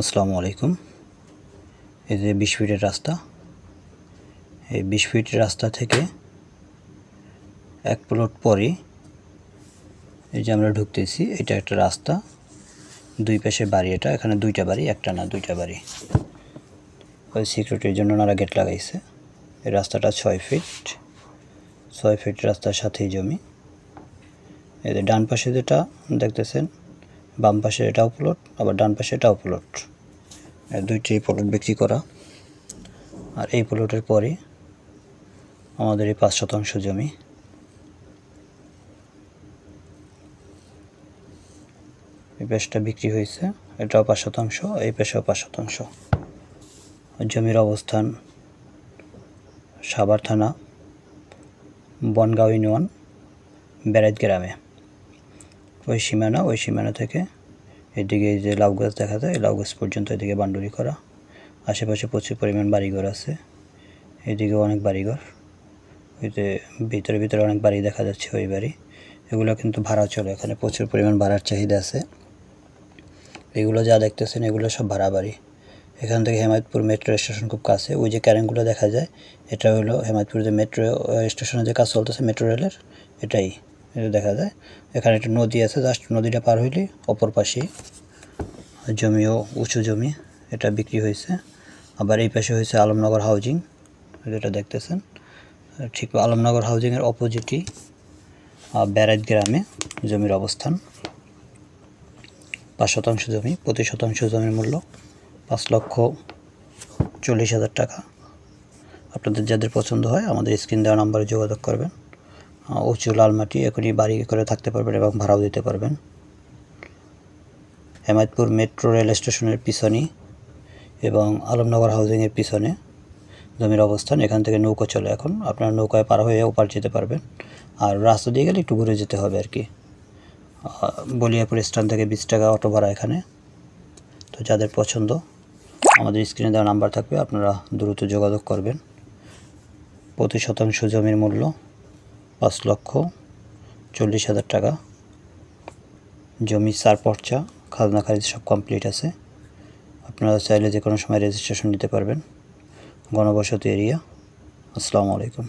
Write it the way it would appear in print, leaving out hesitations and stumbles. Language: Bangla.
আসসালামু আলাইকুম। এই যে 20 ফিটের রাস্তা, এই 20 ফিটের রাস্তা থেকে এক প্লট পরে এই যে আমরা ঢুকতেছি, এটা একটা রাস্তা, দুই পাশে বাড়ি। এটা এখানে দুইটা বাড়ি, একটা না দুইটা বাড়ি। ওই সিকিউরিটির জন্য ওনারা গেট লাগাইছে। এই রাস্তাটা 6 ফিট রাস্তার সাথেই জমি। এই যে ডান পাশে যেটা দেখতেছেন, বাম পাশে এটাও প্লট, আবার ডান পাশে এটাও প্লট। দুইটি প্লট বিক্রি করা। আর এই প্লটের পরে আমাদের এই 5 শতাংশ জমি। এই পাশটা বিক্রি হয়েছে, এটাও 5 শতাংশ, এই পাশেও 5 শতাংশ। জমির অবস্থান সাভার থানা, বনগাঁও ইউনিয়ন, বেড়াইত গ্রামে। ওই সীমানা থেকে এদিকে যে লাউ গাছ দেখা যায়, এই লাউ গাছ পর্যন্ত এদিকে বাউন্ডারি করা। আশেপাশে প্রচুর পরিমাণ বাড়িঘর আছে, এদিকেও অনেক বাড়িঘর। ওই যে ভিতরে অনেক বাড়ি দেখা যাচ্ছে, ওই বাড়ি। এগুলো কিন্তু ভাড়া চলে, এখানে প্রচুর পরিমাণ ভাড়ার চাহিদা আছে। এগুলো যা দেখতেছেন এগুলো সব ভাড়া বাড়ি। এখান থেকে হেমায়তপুর মেট্রো স্টেশন খুব কাছে। ওই যে ক্যারেনগুলো দেখা যায়, এটা হলো হেমায়তপুর যে মেট্রো স্টেশনে যে কাজ চলতেছে মেট্রো রেলের, এটাই এটা দেখা যায়। এখানে একটা নদী আছে, জাস্ট নদীটা পার হইলে অপর পাশে জমিও উঁচু জমি, এটা বিক্রি হয়েছে। আবার এই পাশে হয়েছে আলমনগর হাউজিং, যেটা দেখতেছেন। ঠিক আলমনগর হাউজিংয়ের অপোজিটই বেড়াইত গ্রামে জমির অবস্থান। 5 শতাংশ জমি, প্রতি শতাংশ জমির মূল্য 5,40,000 টাকা। আপনাদের যাদের পছন্দ হয় আমাদের স্ক্রিন দেওয়া নাম্বারে যোগাযোগ করবেন। উঁচু লাল মাটি, এখনই বাড়ি করে থাকতে পারবেন এবং ভাড়াও দিতে পারবেন। হেমায়তপুর মেট্রো রেল স্টেশনের পিছনে এবং আলমনগর হাউজিংয়ের পিছনে জমির অবস্থান। এখান থেকে নৌকা চলে, এখন আপনারা নৌকায় পার হয়ে ওপার যেতে পারবেন। আর রাস্তা দিয়ে গেলে একটু ঘুরে যেতে হবে আর কি। বলিয়াপুর স্ট্যান্ড থেকে 20 টাকা অটো ভাড়া এখানে। তো যাদের পছন্দ আমাদের স্ক্রিনে দেওয়া নাম্বার থাকবে, আপনারা দ্রুত যোগাযোগ করবেন। প্রতি শতাংশ জমির মূল্য 5,40,000 টাকা। জমি 4 পর্চা, খাজনা খারিজ সব কমপ্লিট আছে। আপনারা চাইলে যে কোনো সময় রেজিস্ট্রেশন নিতে পারবেন। ঘনবসতি এরিয়া। আসসালামু আলাইকুম।